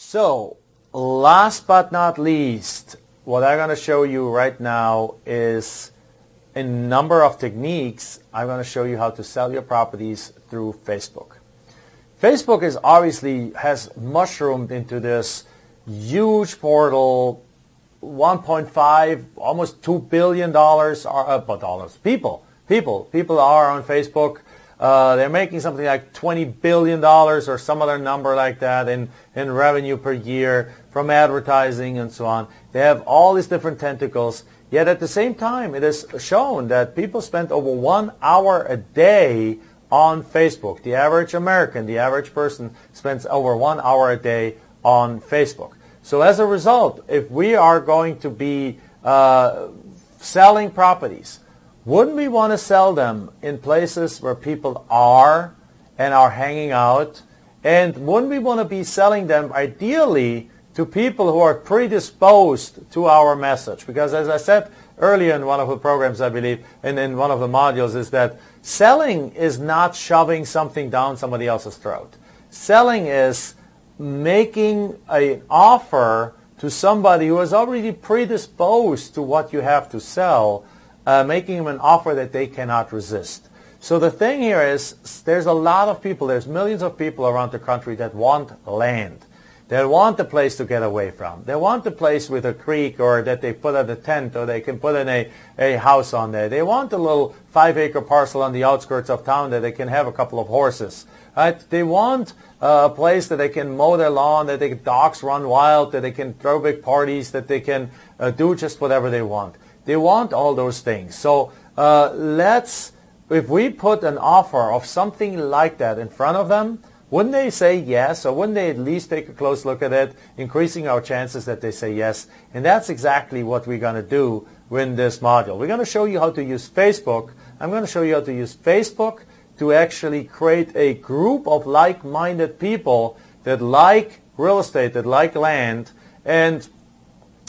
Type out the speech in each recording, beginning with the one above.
So, last but not least, what I'm going to show you right now is a number of techniques. I'm going to show you how to sell your properties through Facebook. Facebook is obviously has mushroomed into this huge portal, 1.5, almost $2 billion people are on Facebook. They're making something like $20 billion or some other number like that in revenue per year from advertising and so on. They have all these different tentacles. Yet at the same time, it is shown that people spend over 1 hour a day on Facebook. The average American, the average person spends over 1 hour a day on Facebook. So as a result, if we are going to be selling properties, wouldn't we want to sell them in places where people are and are hanging out? And wouldn't we want to be selling them ideally to people who are predisposed to our message? Because as I said earlier in one of the programs, I believe, and in one of the modules, is that selling is not shoving something down somebody else's throat. Selling is making an offer to somebody who is already predisposed to what you have to sell, making them an offer that they cannot resist. So the thing here is, there's a lot of people, there's millions of people around the country that want land. They want a place to get away from. They want a place with a creek, or that they put in a tent, or they can put in a house on there. They want a little 5-acre parcel on the outskirts of town that they can have a couple of horses. Right? They want a place that they can mow their lawn, that the dogs run wild, that they can throw big parties, that they can do just whatever they want. They want all those things. So if we put an offer of something like that in front of them, wouldn't they say yes, or wouldn't they at least take a close look at it, increasing our chances that they say yes? And that's exactly what we're going to do in this module. We're going to show you how to use Facebook. I'm going to show you how to use Facebook to actually create a group of like-minded people that like real estate, that like land, and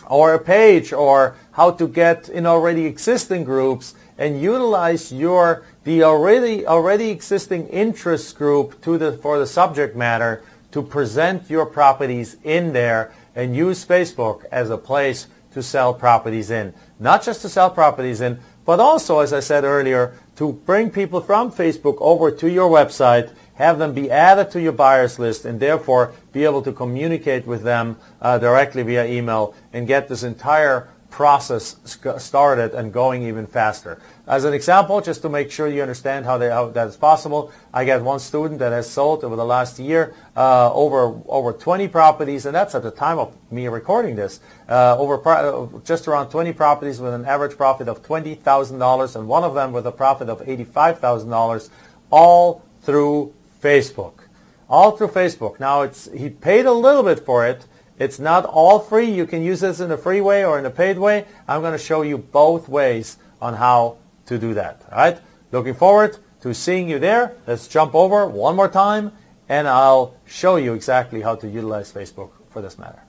or a page, or how to get in already existing groups and utilize the already existing interest group for the subject matter to present your properties in there, and use Facebook as a place to sell properties in. Not just to sell properties in, but also, as I said earlier, to bring people from Facebook over to your website, have them be added to your buyers list, and therefore be able to communicate with them directly via email and get this entire process started and going even faster. As an example, just to make sure you understand how that is possible, I got one student that has sold over the last year over 20 properties, and that's at the time of me recording this, just around 20 properties with an average profit of $20,000, and one of them with a profit of $85,000, all through Facebook. All through Facebook. Now, he paid a little bit for it. It's not all free. You can use this in a free way or in a paid way. I'm going to show you both ways on how to do that. All right? Looking forward to seeing you there. Let's jump over one more time, and I'll show you exactly how to utilize Facebook for this matter.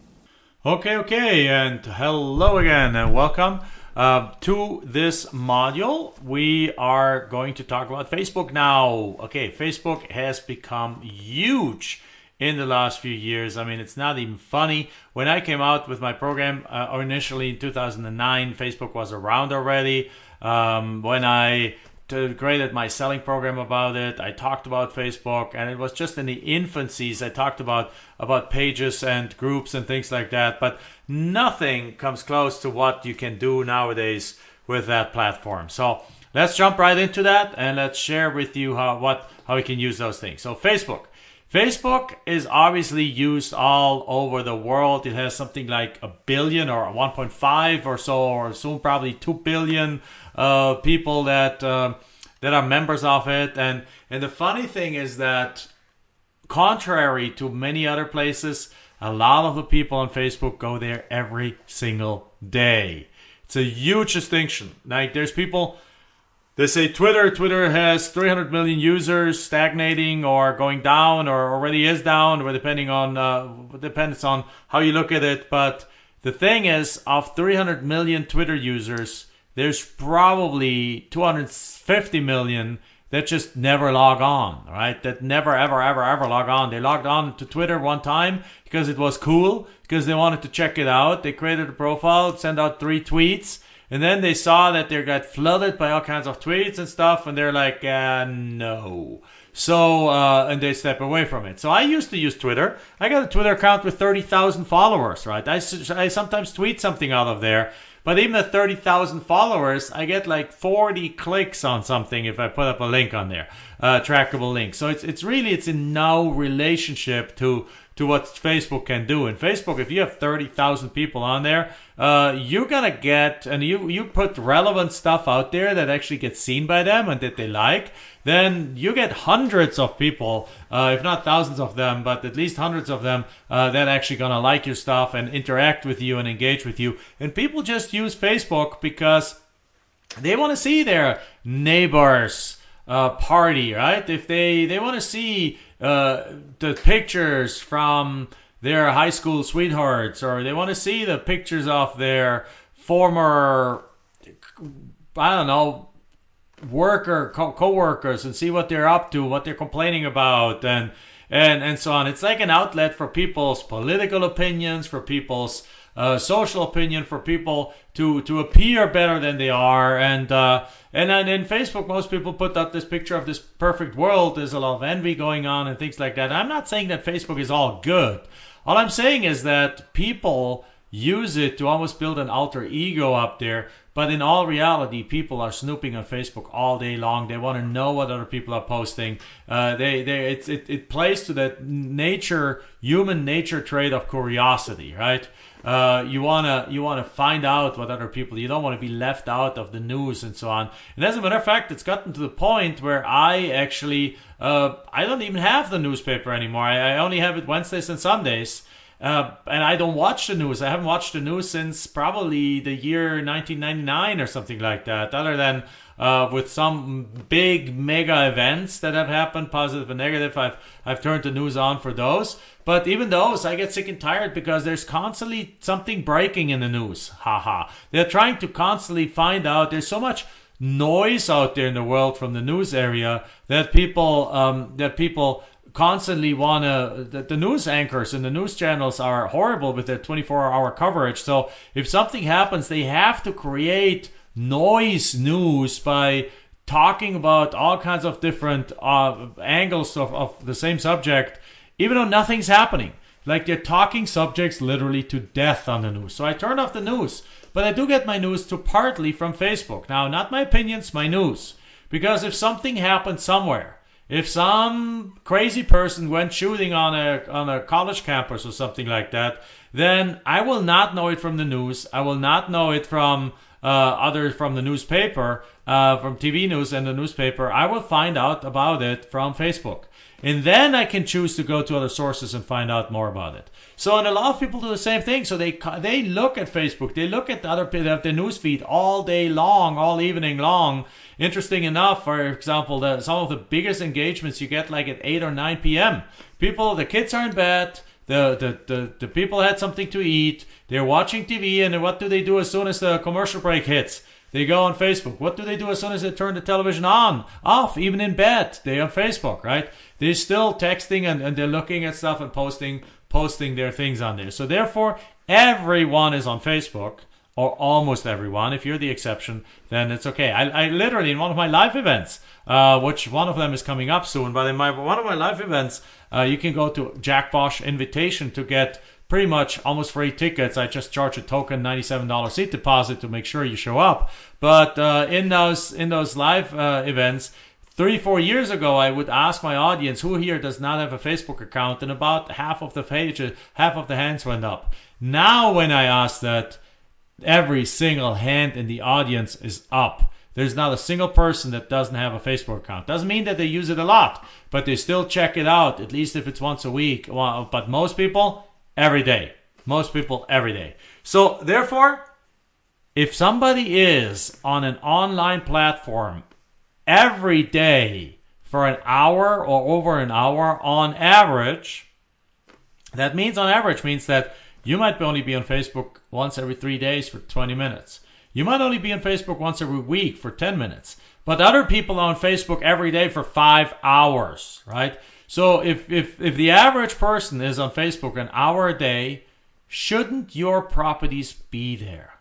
Okay, and hello again, and welcome to this module. We are going to talk about Facebook now. Okay, Facebook has become huge in the last few years. I mean, it's not even funny. When I came out with my program initially in 2009, Facebook was around already. When I created my selling program about it, I talked about Facebook, and it was just in the infancies. I talked about pages and groups and things like that, but nothing comes close to what you can do nowadays with that platform. So let's jump right into that, and let's share with you how we can use those things. So Facebook is obviously used all over the world. It has something like 1 billion or 1.5 or so, or soon probably 2 billion people that are members of it. And the funny thing is that, contrary to many other places, a lot of the people on Facebook go there every single day. It's a huge distinction. Like, there's people. They say Twitter has 300 million users, stagnating or going down, or already is down, or depends on how you look at it. But the thing is, of 300 million Twitter users, there's probably 250 million that just never log on, right? That never, ever, ever, ever log on. They logged on to Twitter one time because it was cool, because they wanted to check it out. They created a profile, sent out 3 tweets, and then they saw that they got flooded by all kinds of tweets and stuff, and they're like, no. So, and they step away from it. So I used to use Twitter. I got a Twitter account with 30,000 followers, right? I sometimes tweet something out of there. But even at 30,000 followers, I get like 40 clicks on something if I put up a link on there, trackable link. So it's in no relationship to what Facebook can do. In Facebook, if you have 30,000 people on there, you're gonna get, and you put relevant stuff out there that actually gets seen by them and that they like, then you get hundreds of people, if not thousands of them, but at least hundreds of them that actually gonna like your stuff and interact with you and engage with you. And people just use Facebook because they want to see their neighbors party, right? If they want to see the pictures from their high school sweethearts, or they want to see the pictures of their former, I don't know, co-workers, and see what they're up to, what they're complaining about, and so on. It's like an outlet for people's political opinions, for people's social opinion, for people to appear better than they are. And then in Facebook, most people put out this picture of this perfect world. There's a lot of envy going on and things like that. I'm not saying that Facebook is all good. All I'm saying is that people use it to almost build an alter ego up there. But in all reality, people are snooping on Facebook all day long. They want to know what other people are posting. It plays to that human nature trait of curiosity, right? You wanna find out what other people. You don't want to be left out of the news and so on. And as a matter of fact, it's gotten to the point where I actually I don't even have the newspaper anymore. I only have it Wednesdays and Sundays. And I don't watch the news. I haven't watched the news since probably the year 1999 or something like that, other than with some big mega events that have happened, positive and negative. I've turned the news on for those. But even those, I get sick and tired because there's constantly something breaking in the news. Haha. They're trying to constantly find out. There's so much noise out there in the world from the news area that people constantly want to, the news anchors and the news channels are horrible with their 24-hour coverage. So if something happens, they have to create noise news by talking about all kinds of different angles of the same subject, even though nothing's happening. Like, they're talking subjects literally to death on the news. So I turn off the news, but I do get my news to partly from Facebook. Now, not my opinions, my news. Because if something happened somewhere, if some crazy person went shooting on a college campus or something like that, then I will not know it from the news. I will not know it from from the newspaper, from TV news and the newspaper. I will find out about it from Facebook. And then I can choose to go to other sources and find out more about it. So, and a lot of people do the same thing. So they look at Facebook, they look at the news feed all day long, all evening long. Interesting enough, for example, some of the biggest engagements you get like at 8 or 9 p.m. The kids are in bed, the people had something to eat, they're watching TV, and what do they do as soon as the commercial break hits? They go on Facebook. What do they do as soon as they turn the television off, even in bed? They're on Facebook, right? They're still texting and they're looking at stuff and posting their things on there. So therefore, everyone is on Facebook, or almost everyone. If you're the exception, then it's okay. I literally, in one of my live events, which one of them is coming up soon, but in one of my live events, you can go to Jack Bosch Invitation to get pretty much almost free tickets. I just charge a token $97 seat deposit to make sure you show up. But in those live events, 3-4 years ago, I would ask my audience who here does not have a Facebook account, and about half of the hands went up. Now, when I ask that, every single hand in the audience is up. There's not a single person that doesn't have a Facebook account. Doesn't mean that they use it a lot, but they still check it out, at least if it's once a week. But most people, every day. Most people, every day. So, therefore, if somebody is on an online platform every day for an hour or over an hour on average, that means on average means that you might only be on Facebook once every 3 days for 20 minutes. You might only be on Facebook once every week for 10 minutes. but other people are on Facebook every day for 5 hours, right? So if the average person is on Facebook an hour a day, shouldn't your properties be there,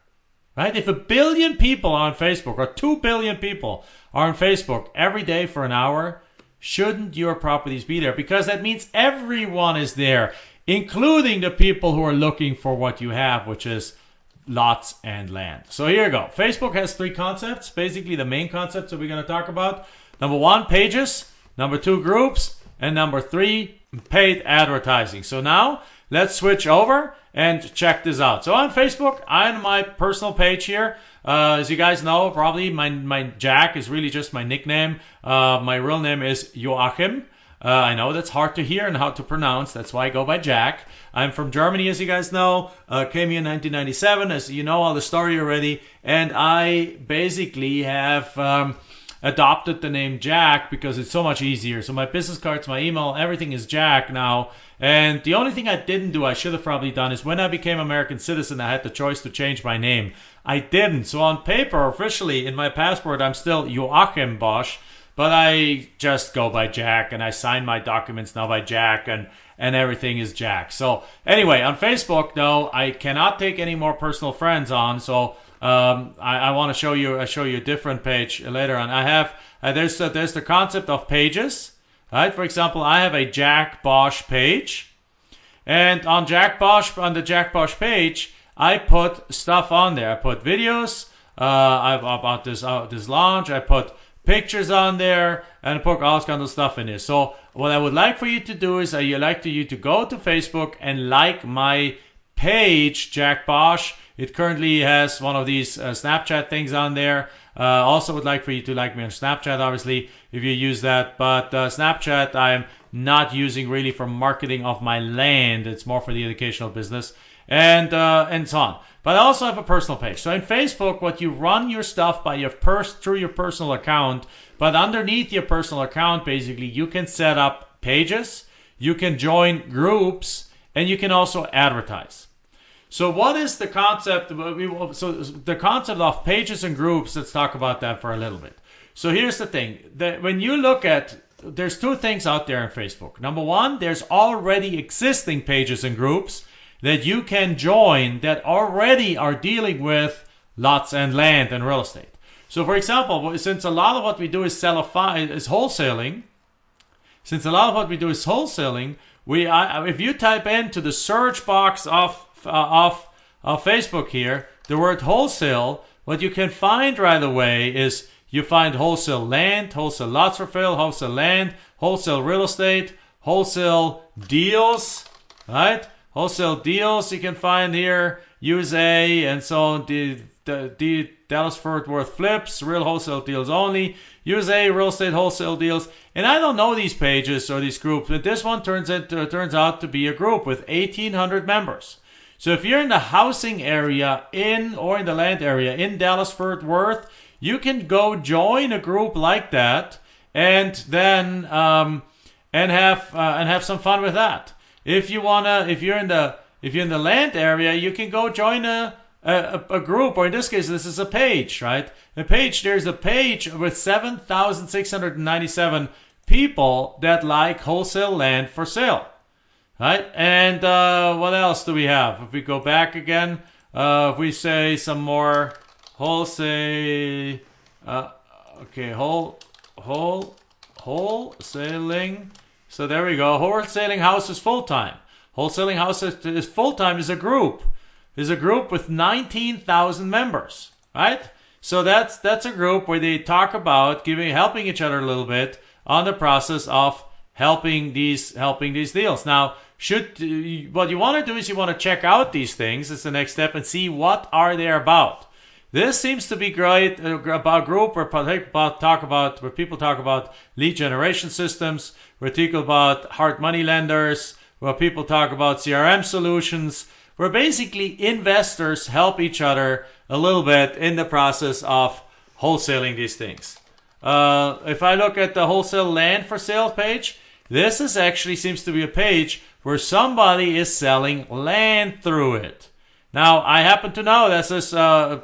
right? If 1 billion people are on Facebook or 2 billion people are on Facebook every day for an hour, shouldn't your properties be there? Because that means everyone is there, including the people who are looking for what you have, which is lots and land. So here you go. Facebook has 3 concepts, basically the main concepts that we're going to talk about. Number 1, pages. Number 2, groups. And number 3, paid advertising. So now let's switch over and check this out. So on Facebook, on my personal page here, as you guys know, probably my Jack is really just my nickname. My real name is Joachim. I know that's hard to hear and hard to pronounce. That's why I go by Jack. I'm from Germany, as you guys know. Came here in 1997, as you know all the story already. And I basically have adopted the name Jack because it's so much easier. So my business cards, my email, everything is Jack now. And the only thing I didn't do, I should have probably done, is when I became American citizen, I had the choice to change my name. I didn't. So on paper, officially, in my passport, I'm still Joachim Bosch. But I just go by Jack, and I sign my documents now by Jack, and everything is Jack. So anyway, on Facebook, though, I cannot take any more personal friends on. So I want to show you a different page later on. I have there's the concept of pages, right? For example, I have a Jack Bosch page, and on the Jack Bosch page, I put stuff on there. I put videos about this launch. I put pictures on there, and I put all kinds of stuff in there. So what I would like for you to do is you to go to Facebook and like my page, Jack Bosch. It currently has one of these Snapchat things on there. Also would like for you to like me on Snapchat, obviously, if you use that. But Snapchat I'm not using really for marketing of my land. It's more for the educational business and so on. But I also have a personal page. So in Facebook, what you run your stuff by through your personal account, but underneath your personal account, basically, you can set up pages, you can join groups, and you can also advertise. So what is the concept? So the concept of pages and groups, let's talk about that for a little bit. So here's the thing. When you look at, there's 2 things out there on Facebook. Number 1, there's already existing pages and groups that you can join that already are dealing with lots and land and real estate. So for example, since a lot of what we do is wholesaling, if you type into the search box of Facebook here, the word wholesale, what you can find right away is you find wholesale land, wholesale lots for sale, wholesale land, wholesale real estate, wholesale deals, right? Wholesale deals you can find here, USA, and so on, the Dallas-Fort Worth flips, real wholesale deals only, USA real estate wholesale deals. And I don't know these pages or these groups, but this one turns out to be a group with 1,800 members. So if you're in the housing area or in the land area in Dallas-Fort Worth, you can go join a group like that and then and have some fun with that. If you're in the land area, you can go join a group, or in this case, this is a page, right? There's a page with 7,697 people that like wholesale land for sale, right? And what else do we have? If we go back again, if we say some more wholesale, wholesaling. So there we go. Wholesaling house is full-time. Wholesaling house is full-time is a group. Is a group with 19,000 members, right? So that's a group where they talk about helping each other a little bit on the process of helping these deals. Now, what you want to do is you want to check out these things. It's the next step and see what are they about. This seems to be great about group where people talk about lead generation systems, where people about hard money lenders, where people talk about CRM solutions, where basically investors help each other a little bit in the process of wholesaling these things. If I look at the wholesale land for sale page, this seems to be a page where somebody is selling land through it. Now, I happen to know this is a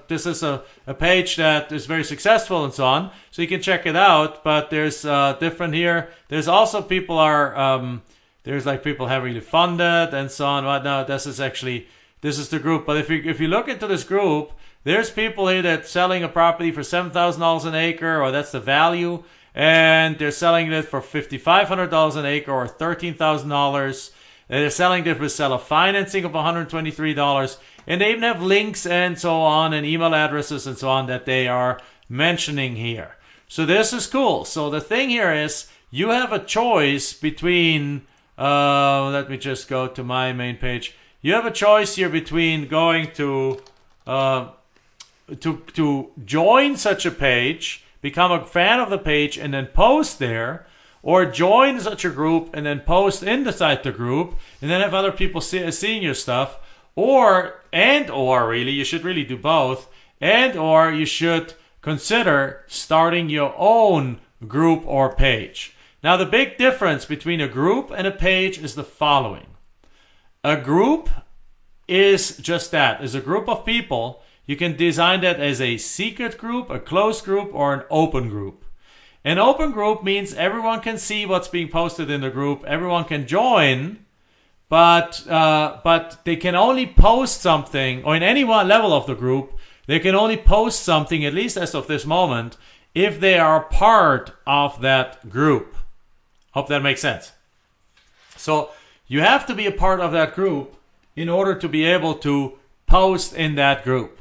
page that is very successful and so on, so you can check it out. But there's different here. There's also people are there's like people heavily funded and so on. Whatnot. This is the group. But if you look into this group, there's people here that selling a property for $7,000 an acre, or that's the value, and they're selling it for $5,500 an acre or $13,000. They're selling it with seller financing of $123, and they even have links and so on, and email addresses and so on that they are mentioning here. So this is cool. So the thing here is you have a choice between, let me just go to my main page. You have a choice here between going to join such a page, become a fan of the page, and then post there, or join such a group and then post inside the group, and then have other people seeing your stuff, or really, you should really do both, or you should consider starting your own group or page. Now, the big difference between a group and a page is the following. A group is just that, is a group of people. You can design that as a secret group, a closed group, or an open group. An open group means everyone can see what's being posted in the group. Everyone can join, but they can only post something, or in any one level of the group, they can only post something, at least as of this moment, if they are part of that group. Hope that makes sense. So you have to be a part of that group in order to be able to post in that group.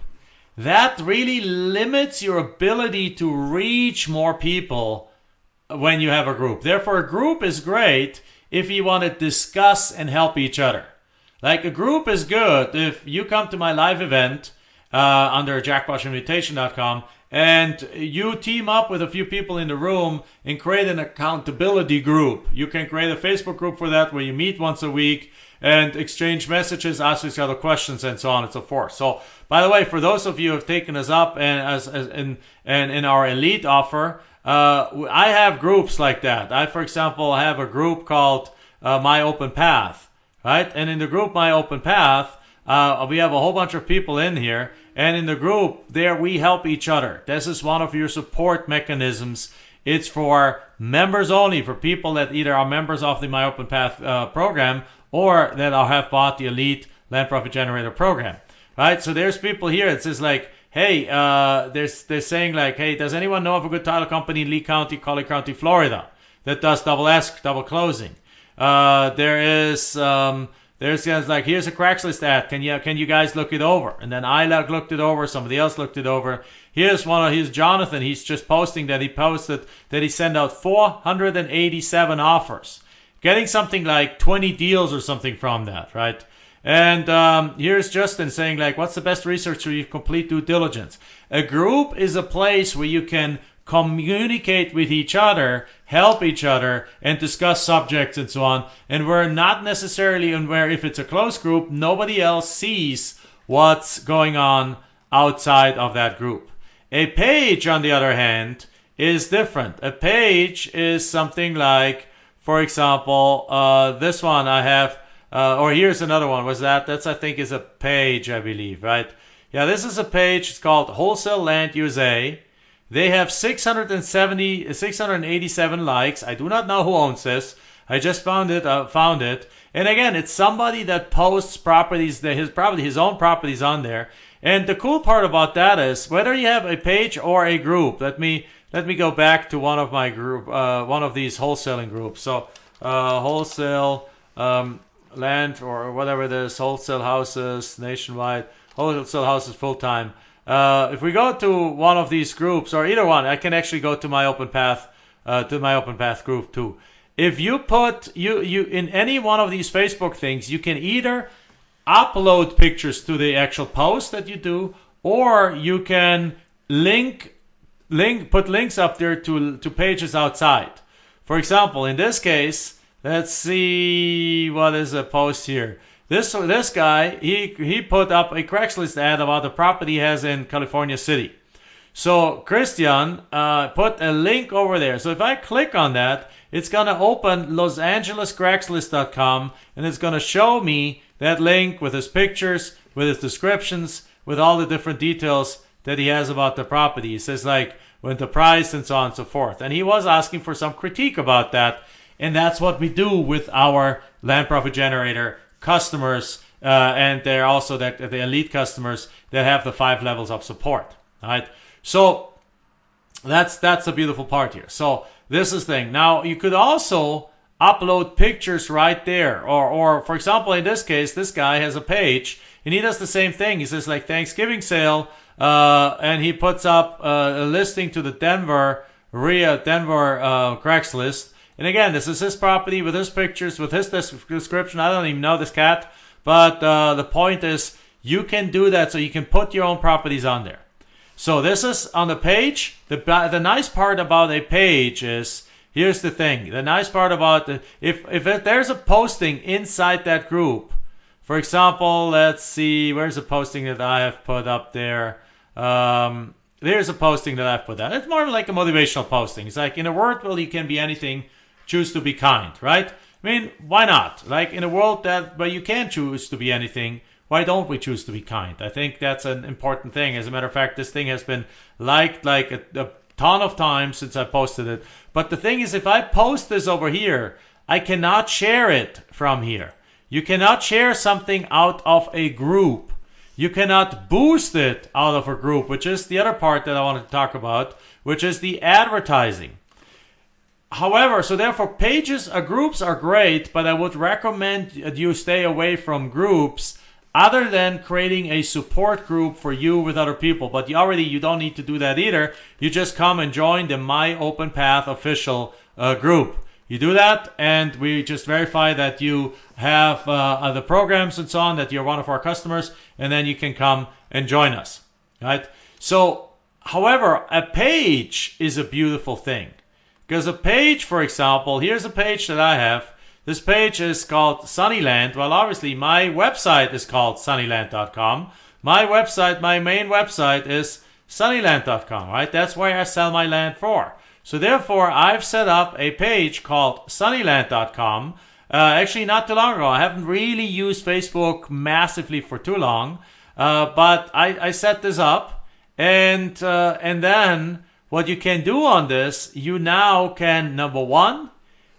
That really limits your ability to reach more people when you have a group. Therefore, a group is great if you want to discuss and help each other. Like, a group is good if you come to my live event under jackboschinvitation.com and you team up with a few people in the room and create an accountability group. You can create a Facebook group for that where you meet once a week and exchange messages, ask each other questions, and so on and so forth. So, by the way, for those of you who have taken us up and in our elite offer, I have groups like that. I, for example, have a group called My Open Path, right? And in the group My Open Path, we have a whole bunch of people in here, and in the group there we help each other. This is one of your support mechanisms. It's for members only, for people that either are members of the My Open Path program or that have bought the Elite Land Profit Generator program, right? So there's people here. It says like, hey, they're saying like, hey, does anyone know of a good title company in Lee County, Collier County, Florida, that does double ask, double closing? There's guys like, here's a Craigslist ad. Can you guys look it over? And then I looked it over. Somebody else looked it over. Here's Jonathan. He's just posting that he posted that he sent out 487 offers, getting something like 20 deals or something from that, right? And here's Justin saying like, what's the best research where you complete due diligence? A group is a place where you can communicate with each other, help each other, and discuss subjects and so on. And we're not necessarily, and where if it's a closed group, nobody else sees what's going on outside of that group. A page, on the other hand, is different. A page is something like, for example, this one I have, or here's another one. That's I think is a page, I believe, right? Yeah, this is a page. It's called Wholesale Land USA. They have 687 likes. I do not know who owns this. I just found it. And again, it's somebody that posts properties, his own properties on there. And the cool part about that is whether you have a page or a group. Let me go back to one of my group, one of these wholesaling groups. So wholesale land or whatever it is, wholesale houses nationwide, wholesale houses full time. If we go to one of these groups, or either one, I can actually go to my Open Path, group too. If you put you in any one of these Facebook things, you can either upload pictures to the actual post that you do, or you can put links up there to pages outside. For example, in this case, let's see what is a post here. This guy, he put up a Craigslist ad about the property he has in California City. So Christian put a link over there. So if I click on that, it's going to open LosAngelesCraigslist.com, and it's going to show me that link with his pictures, with his descriptions, with all the different details that he has about the property. He says like when the price and so on and so forth. And he was asking for some critique about that. And that's what we do with our Land Profit Generator customers. And they're also the elite customers that have the 5 levels of support. All right. So that's the beautiful part here. So this is the thing. Now you could also upload pictures right there. Or for example, in this case, this guy has a page and he does the same thing. He says like Thanksgiving sale, and he puts up a listing to the Denver Craigslist. And again, this is his property with his pictures, with his description. I don't even know this cat, but the point is you can do that, so you can put your own properties on there. So this is on the page. The nice part about a page is, here's the thing. The nice part about if there's a posting inside that group, for example, let's see, where's a posting that I have put up there? There's a posting that I've put out. It's more like a motivational posting. It's like, in a world where you can be anything, choose to be kind, right? I mean, why not? Like in a world where you can choose to be anything, why don't we choose to be kind? I think that's an important thing. As a matter of fact, this thing has been liked like a ton of times since I posted it. But the thing is, if I post this over here, I cannot share it from here. You cannot share something out of a group. You cannot boost it out of a group, which is the other part that I wanted to talk about, which is the advertising. However, so therefore groups are great, but I would recommend you stay away from groups other than creating a support group for you with other people. But you don't need to do that either. You just come and join the My Open Path official group. You do that, and we just verify that you have the programs and so on, that you're one of our customers, and then you can come and join us, right? So, however, a page is a beautiful thing. Because a page, for example, here's a page that I have. This page is called Sunnyland. Well, obviously, my website is called sunnyland.com. My main website is sunnyland.com, right? That's where I sell my land for. So therefore, I've set up a page called sunnyland.com. Actually, not too long ago. I haven't really used Facebook massively for too long. But I set this up. And then what you can do on this, you now can, number one,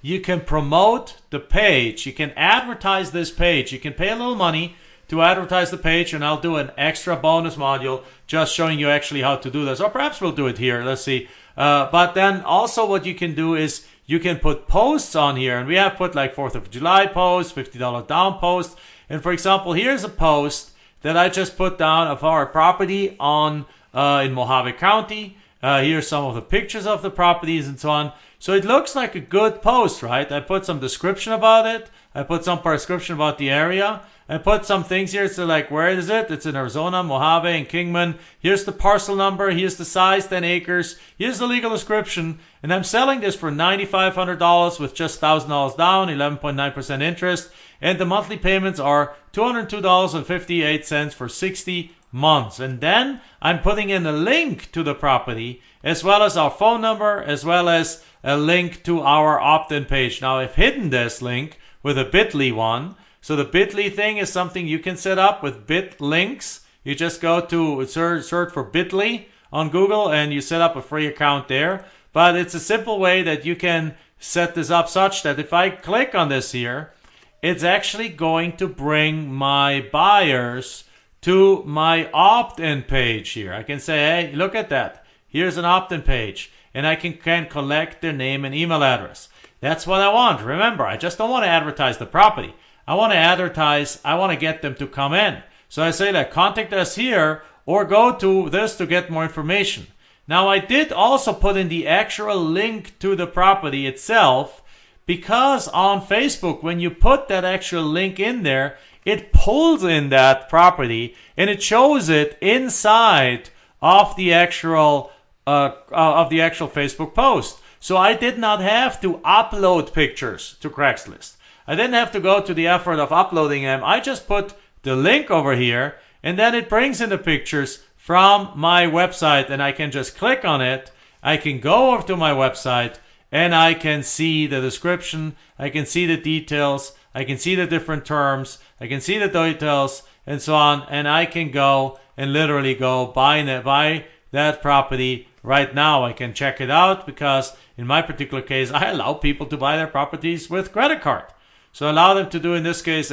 you can promote the page. You can advertise this page. You can pay a little money to advertise the page, and I'll do an extra bonus module just showing you actually how to do this. Or perhaps we'll do it here. Let's see. But then also what you can do is you can put posts on here. And we have put like 4th of July posts, $50 down posts. And for example, here's a post that I just put down of our property in Mohave County. Here's some of the pictures of the properties and so on. So it looks like a good post, right? I put some description about it. I put some description about the area. I put some things here. So like, where is it? It's in Arizona, Mohave, and Kingman. Here's the parcel number. Here's the size, 10 acres. Here's the legal description. And I'm selling this for $9,500 with just $1,000 down, 11.9% interest. And the monthly payments are $202.58 for 60 months. And then I'm putting in a link to the property, as well as our phone number, as well as a link to our opt-in page. Now, I've hidden this link with a bit.ly one. So the bit.ly thing is something you can set up with bit links. You just go to search for bit.ly on Google and you set up a free account there. But it's a simple way that you can set this up such that if I click on this here, it's actually going to bring my buyers to my opt-in page here. I can say, hey, look at that. Here's an opt-in page. And I can collect their name and email address. That's what I want. Remember, I just don't want to advertise the property. I want to get them to come in. So I say that contact us here or go to this to get more information. Now, I did also put in the actual link to the property itself, because on Facebook, when you put that actual link in there, it pulls in that property and it shows it inside of the actual Facebook post. So I did not have to upload pictures to Craigslist. I didn't have to go to the effort of uploading them. I just put the link over here, and then it brings in the pictures from my website, and I can just click on it. I can go over to my website, and I can see the description. I can see the details. I can see the different terms, I can see the details, and so on, and I can go and literally go buy that property right now. I can check it out because in my particular case, I allow people to buy their properties with credit card. So I allow them to do, in this case,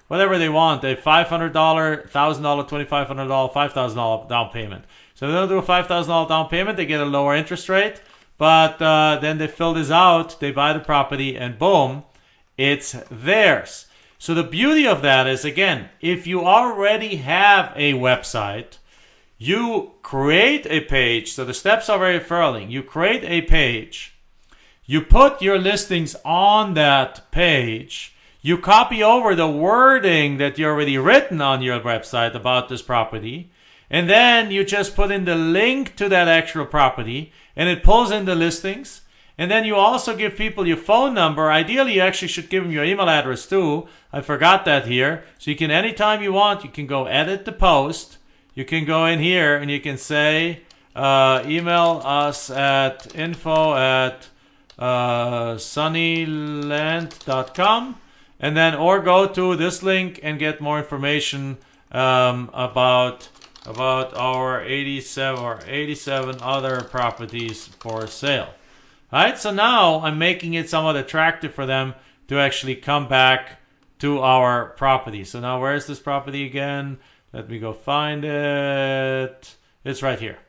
whatever they want, a $500, $1,000, $2,500, $5,000 down payment. So if they don't do a $5,000 down payment, they get a lower interest rate. But then they fill this out, they buy the property, and boom, it's theirs. So the beauty of that is, again, if you already have a website, you create a page. So the steps are very thrilling. You create a page. You put your listings on that page. You copy over the wording that you already written on your website about this property. And then you just put in the link to that actual property, and it pulls in the listings. And then you also give people your phone number. Ideally, you actually should give them your email address too. I forgot that here. So you can, anytime you want, you can go edit the post. You can go in here and you can say, email us at info@sunnyland.com, and then, or go to this link and get more information about our 87 other properties for sale. All right, so now I'm making it somewhat attractive for them to actually come back to our property. So now where's this property again? Let me go find it. It's right here.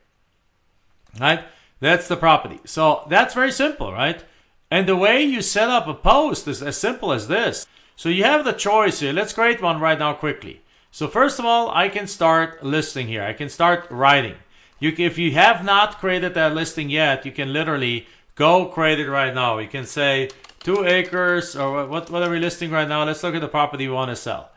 All right, that's the property. So that's very simple, right? And the way you set up a post is as simple as this. So you have the choice here. Let's create one right now quickly. So first of all, I can start listing here. I can start writing. If you have not created that listing yet, you can literally go create it right now. You can say 2 acres, or what are we listing right now? Let's look at the property we want to sell.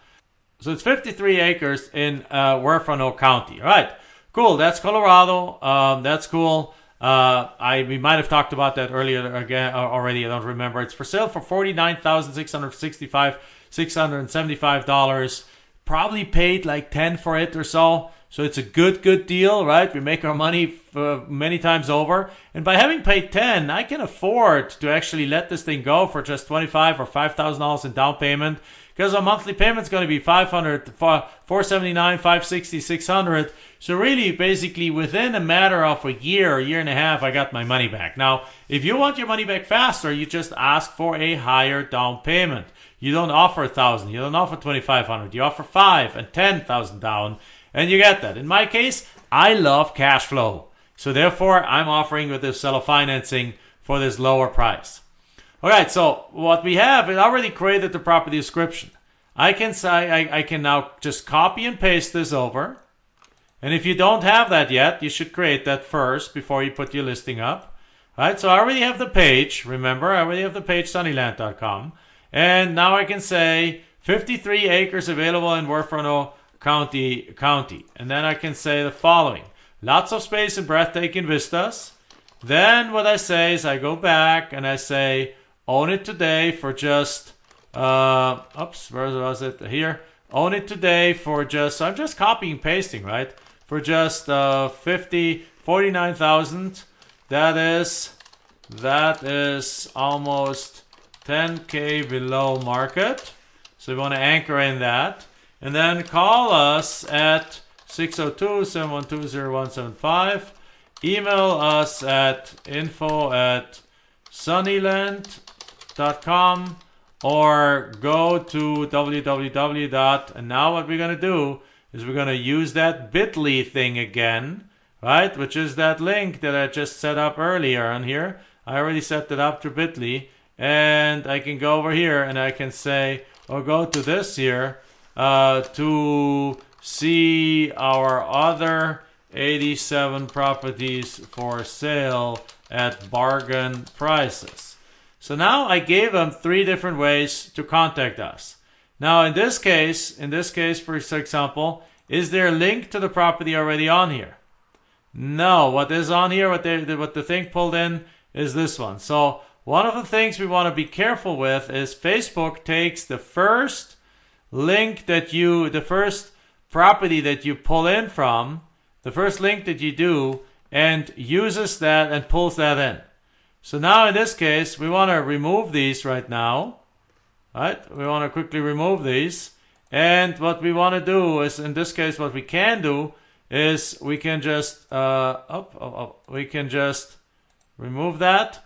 So it's 53 acres in Huerfano County. All right, cool. That's Colorado. That's cool. We might have talked about that earlier again already. I don't remember. It's for sale for $49,675. Probably paid like $10 for it or so. So it's a good deal, right? We make our money many times over. And by having paid $10, I can afford to actually let this thing go for just $25,000 or $5,000 in down payment, because our monthly payment is going to be $500, $479, $560, $600. So really, basically, within a matter of a year and a half, I got my money back. Now, if you want your money back faster, you just ask for a higher down payment. You don't offer $1,000. You don't offer $2,500. You offer $5,000 and $10,000 down, and you get that. In my case, I love cash flow. So therefore, I'm offering with this seller financing for this lower price. All right, so what we have, it already created the property description. I can say, I can now just copy and paste this over. And if you don't have that yet, you should create that first before you put your listing up. All right, so I already have the page. Remember, I already have the page, sunnyland.com. And now I can say 53 acres available in Huerfano County. And then I can say the following. Lots of space and breathtaking vistas. Then what I say is I go back and I say, own it today for just, where was it? Here. Own it today for just, so I'm just copying and pasting, right? For just $49,000. That is almost 10K below market. So we want to anchor in that. And then call us at 602-712-0175. Email us at info@sunnyland.com, or go to www. And now what we're going to do is we're going to use that bit.ly thing again, right? Which is that link that I just set up earlier on here. I already set it up to bit.ly. And I can go over here and I can say, or go to this here to see our other 87 properties for sale at bargain prices. So now I gave them 3 different ways to contact us. Now in this case, for example, is there a link to the property already on here? No. What is on here, what the thing pulled in, is this one. So one of the things we want to be careful with is Facebook takes the first link the first property that you pull in from, the first link that you do, and uses that and pulls that in. So now in this case, we want to remove these right now. right? We want to quickly remove these. And what we want to do is, in this case, what we can do is we can just we can just remove that.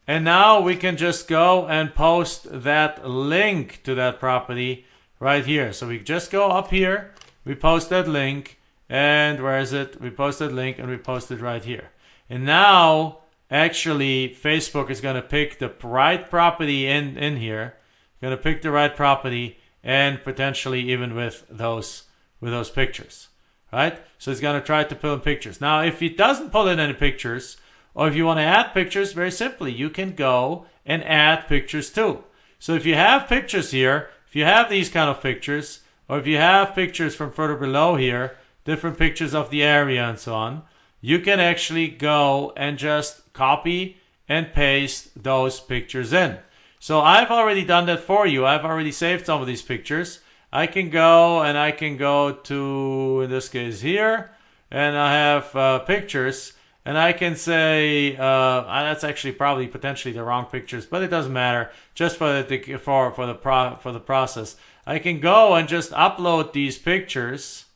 And now we can just go and post that link to that property right here. So we just go up here, we post that link, and where is it? We post that link and we post it right here. And now, actually, Facebook is going to pick the right property in here. Going to pick the right property, and potentially even with those pictures, right? So it's going to try to pull in pictures. Now, if it doesn't pull in any pictures, or if you want to add pictures, very simply, you can go and add pictures too. So if you have pictures here, if you have these kind of pictures, or if you have pictures from further below here, different pictures of the area and so on, you can actually go and just copy and paste those pictures in. So I've already done that for you. I've already saved some of these pictures. I can go and I can go to, in this case here, and I have pictures. And I can say that's actually probably potentially the wrong pictures, but it doesn't matter. Just for the process, I can go and just upload these pictures,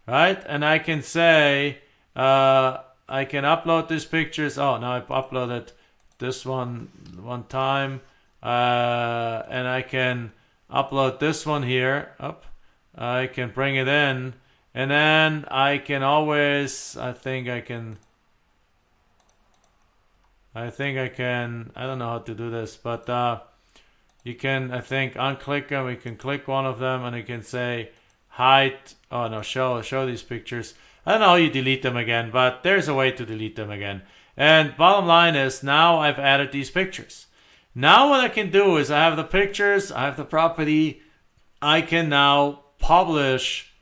right? And I can say I can upload these pictures. Oh, now I've uploaded this one time, and I can upload this one here. Up, I can bring it in, and then I can always. I think I can. I don't know how to do this, but you can, I think, unclick them. We can click one of them, and you can say hide. Oh no, show these pictures. I don't know how you delete them again, but there's a way to delete them again. And bottom line is, now I've added these pictures. Now what I can do is I have the pictures, I have the property. I can now publish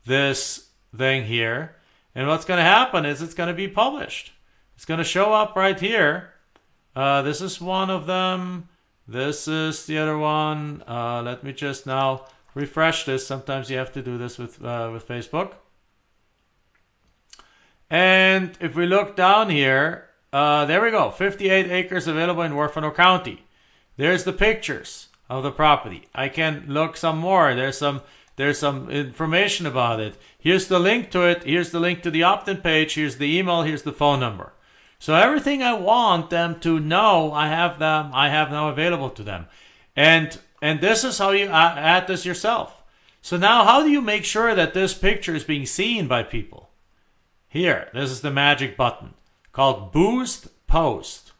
this thing here, and what's going to happen is it's going to be published. It's going to show up right here. This is one of them. This is the other one. Let me just now refresh this. Sometimes you have to do this with Facebook. And if we look down here, there we go. 58 acres available in Huerfano County. There's the pictures of the property. I can look some more. There's some information about it. Here's the link to it. Here's the link to the opt-in page. Here's the email. Here's the phone number. So everything I want them to know, I have now available to them. And this is how you add this yourself. So now how do you make sure that this picture is being seen by people? Here, this is the magic button called Boost Post.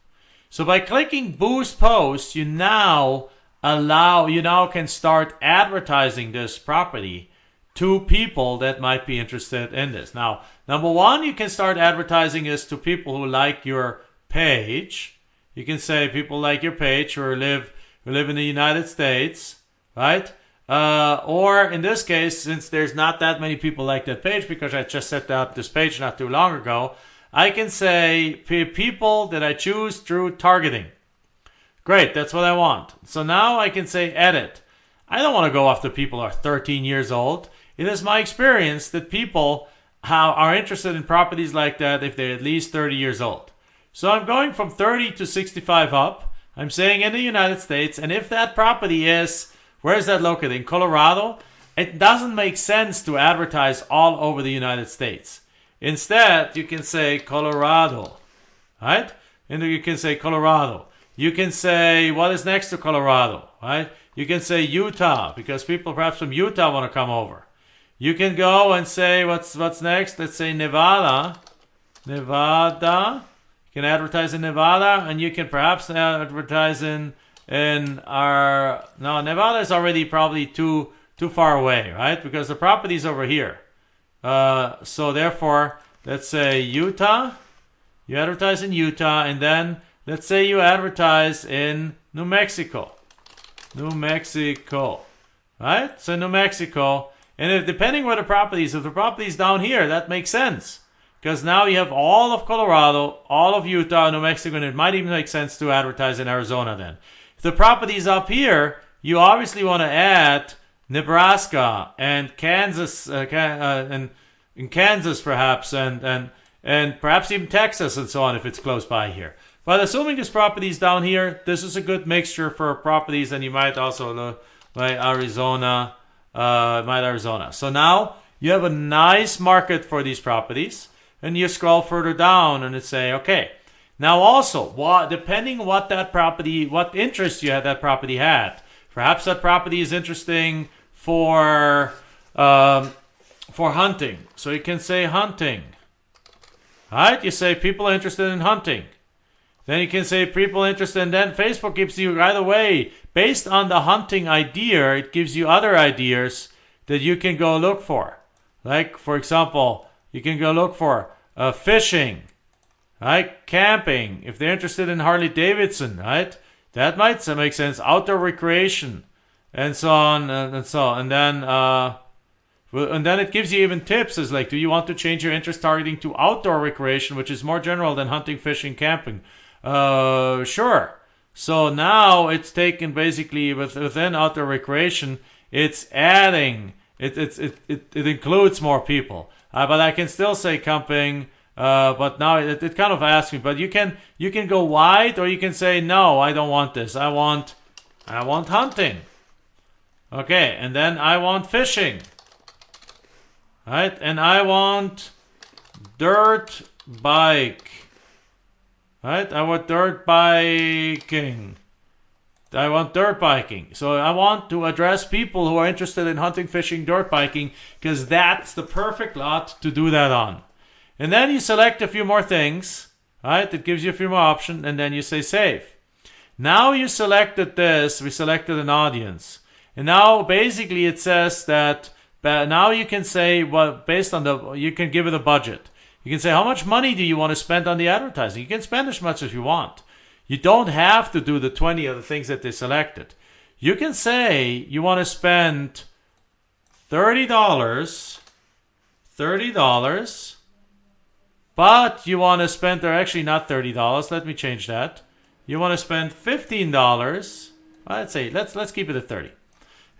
So by clicking Boost Post, you now can start advertising this property to people that might be interested in this. Now, number one, you can start advertising this to people who like your page. You can say people like your page who live in the United States, right? Or in this case, since there's not that many people like that page, because I just set up this page not too long ago, I can say people that I choose through targeting. Great, that's what I want. So now I can say edit. I don't want to go after people who are 13 years old. It is my experience that people are interested in properties like that if they're at least 30 years old. So I'm going from 30 to 65 up. I'm saying in the United States, and if that property is, where is that located? In Colorado? It doesn't make sense to advertise all over the United States. Instead, you can say Colorado, right? And you can say Colorado. You can say what is next to Colorado, right? You can say Utah, because people perhaps from Utah want to come over. You can go and say what's next. Let's say Nevada. Nevada. You can advertise in Nevada, and you can perhaps advertise in our. No, Nevada is already probably too far away, right? Because the property's over here. So therefore, let's say Utah. You advertise in Utah, and then let's say you advertise in New Mexico. New Mexico, right? So New Mexico. And if depending where the property is, if the property is down here, that makes sense. Because now you have all of Colorado, all of Utah, New Mexico, and it might even make sense to advertise in Arizona then. If the property is up here, you obviously want to add Nebraska and Kansas, and in Kansas perhaps, and perhaps even Texas and so on if it's close by here. But assuming this property is down here, this is a good mixture for properties, and you might also look like Arizona, So now you have a nice market for these properties, and you scroll further down and it say, okay. Now also, depending what interest that property had, perhaps that property is interesting for hunting. So you can say hunting. Right? You say people are interested in hunting. Then you can say people interested, and then Facebook gives you right away, based on the hunting idea, it gives you other ideas that you can go look for. Like, for example, you can go look for fishing, right? Camping, if they're interested in Harley Davidson, right? That might make sense. Outdoor recreation, and so on, and so on. And then it gives you even tips, as like, do you want to change your interest targeting to outdoor recreation, which is more general than hunting, fishing, camping? Sure. So now it's taken basically within outdoor recreation, it's adding, it includes more people. But I can still say camping, but now it kind of asks me, but you can go wide, or you can say, no, I don't want this. I want hunting. Okay. And then I want fishing. Right? And I want dirt bike. Right? I want dirt biking. So I want to address people who are interested in hunting, fishing, dirt biking, because that's the perfect lot to do that on. And then you select a few more things. Right? It gives you a few more options, and then you say save. Now you selected this. We selected an audience. And now basically it says that now you can say, well, based on you can give it a budget. You can say, how much money do you want to spend on the advertising? You can spend as much as you want. You don't have to do the 20 of the things that they selected. You can say you want to spend $30, but you want to spend, or actually not $30. Let me change that. You want to spend $15. Let's keep it at 30.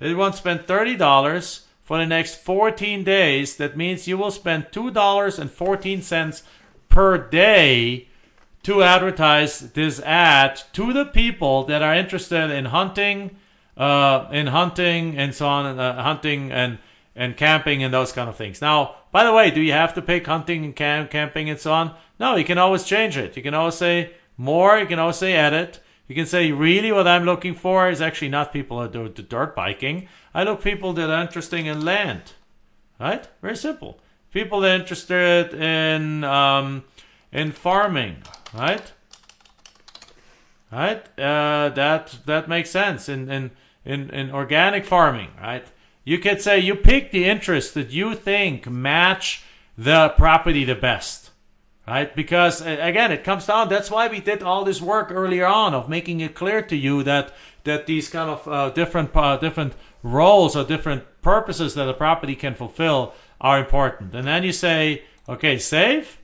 You want to spend $30 for the next 14 days. That means you will spend $2.14 per day to advertise this ad to the people that are interested in hunting, and so on, hunting and camping and those kind of things. Now, by the way, do you have to pick hunting and camping and so on? No, you can always change it. You can always say more. You can always say edit. You can say, really, what I'm looking for is actually not people that do the dirt biking. I look people that are interested in land. Right? Very simple. People that are interested in farming. Right? Right? That makes sense in organic farming. Right? You could say you pick the interests that you think match the property the best. Right? Because, again, it comes down, that's why we did all this work earlier on of making it clear to you that these kind of different roles or different purposes that a property can fulfill are important. And then you say, okay, save.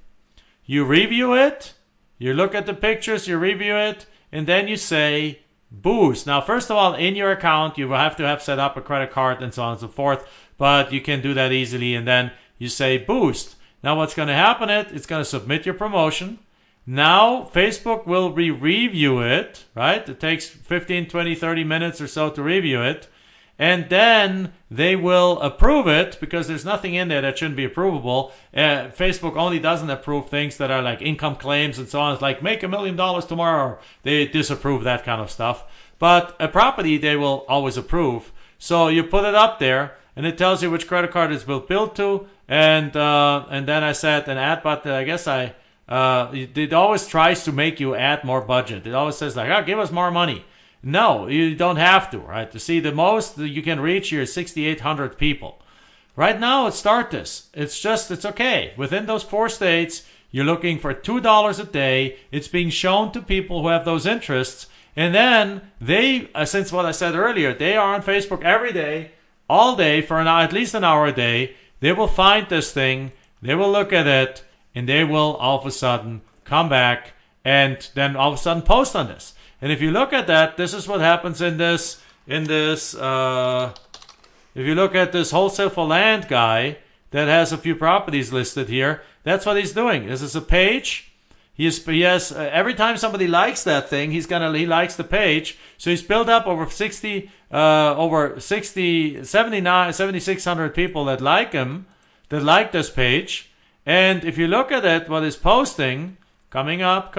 You review it. You look at the pictures, you review it, and then you say boost. Now, first of all, in your account, you will have to have set up a credit card and so on and so forth, but you can do that easily, and then you say boost. Now what's going to happen is it's going to submit your promotion. Now Facebook will review it, right? It takes 15, 20, 30 minutes or so to review it. And then they will approve it because there's nothing in there that shouldn't be approvable. Facebook only doesn't approve things that are like income claims and so on. It's like make $1 million tomorrow. They disapprove that kind of stuff. But a property they will always approve. So you put it up there and it tells you which credit card it will bill to. And then I said an ad button. I guess it always tries to make you add more budget. It always says like, give us more money. No, you don't have to, right? To see the most you can reach here is 6,800 people. Right now, start this. It's okay. Within those 4 states, you're looking for $2 a day. It's being shown to people who have those interests. And then they, since what I said earlier, they are on Facebook every day, all day for at least an hour a day. They will find this thing, they will look at it, and they will all of a sudden come back and then all of a sudden post on this. And if you look at that, this is what happens in this. If you look at this wholesale for land guy that has a few properties listed here, that's what he's doing. This is a page. he has every time somebody likes that thing, he likes the page. So he's built up over 7,600 people that like him, that like this page. And if you look at it, what he's posting, coming up,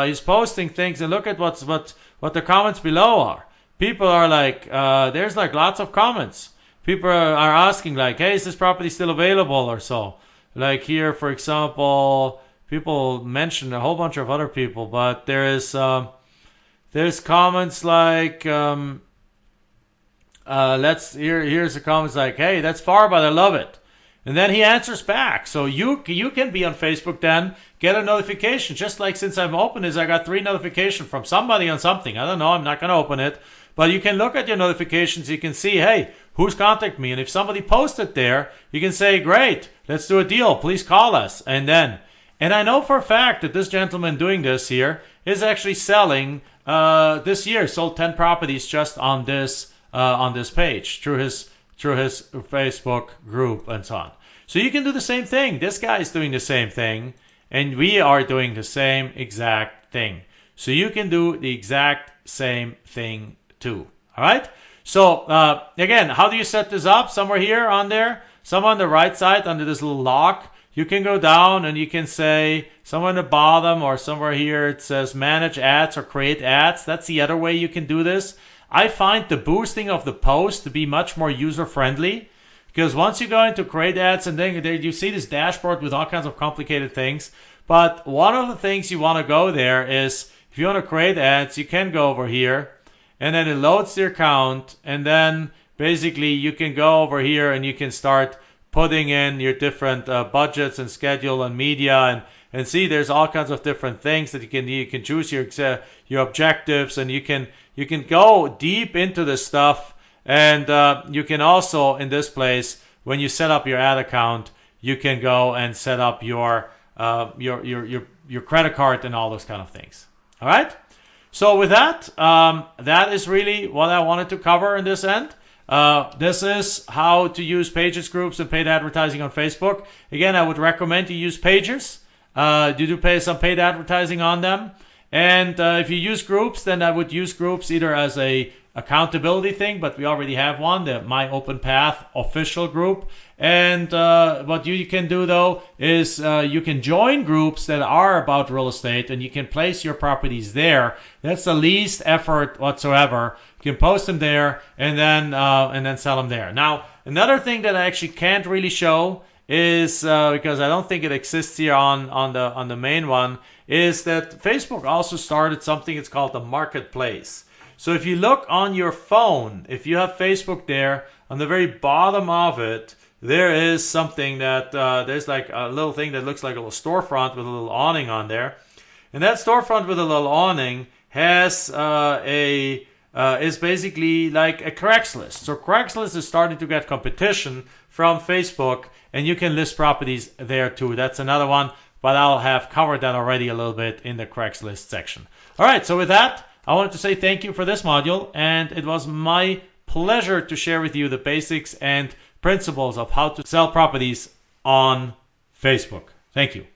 he's posting things, and look at what the comments below are. People are like, there's like lots of comments. People are asking like, hey, is this property still available or so? Like here, for example, people mention a whole bunch of other people, but there's comments like, here's the comments like, hey, that's far, but I love it. And then he answers back. So you can be on Facebook then, get a notification. Just like since I've opened this, I got 3 notifications from somebody on something. I don't know, I'm not going to open it. But you can look at your notifications. You can see, hey, who's contacted me? And if somebody posted there, you can say, great, let's do a deal. Please call us. And I know for a fact that this gentleman doing this here is actually selling this year, sold 10 properties just on this page through his Facebook group and so on. So you can do the same thing. This guy is doing the same thing, and we are doing the same exact thing. So you can do the exact same thing too. All right. So again, how do you set this up? Somewhere here on there, somewhere on the right side under this little lock, you can go down and you can say somewhere in the bottom or somewhere here it says manage ads or create ads. That's the other way you can do this. I find the boosting of the post to be much more user friendly, because once you go into create ads and then there you see this dashboard with all kinds of complicated things. But one of the things you want to go there is if you want to create ads, you can go over here and then it loads the account, and then basically you can go over here and you can start putting in your different budgets and schedule and media and see there's all kinds of different things that you can choose your objectives, and you can go deep into this stuff. And you can also in this place, when you set up your ad account, you can go and set up your credit card and all those kind of things. All right. So with that, that is really what I wanted to cover in this end. This is how to use pages, groups, and paid advertising on Facebook. Again, I would recommend you use pages. You do pay some paid advertising on them. And if you use groups, then I would use groups either as a accountability thing, but we already have one, the My Open Path official group. And what you can do though is you can join groups that are about real estate, and you can place your properties there. That's the least effort whatsoever. You can post them there and then sell them there. Now, another thing that I actually can't really show is because I don't think it exists here on the main one, is that Facebook also started something. It's called the Marketplace. So if you look on your phone, if you have Facebook there, on the very bottom of it, there is something that there's like a little thing that looks like a little storefront with a little awning on there, and that storefront with a little awning has is basically like a Craigslist. So Craigslist is starting to get competition from Facebook, and you can list properties there too. That's another one, but I'll have covered that already a little bit in the Craigslist section. All right, so with that, I wanted to say thank you for this module, and it was my pleasure to share with you the basics and principles of how to sell properties on Facebook. Thank you.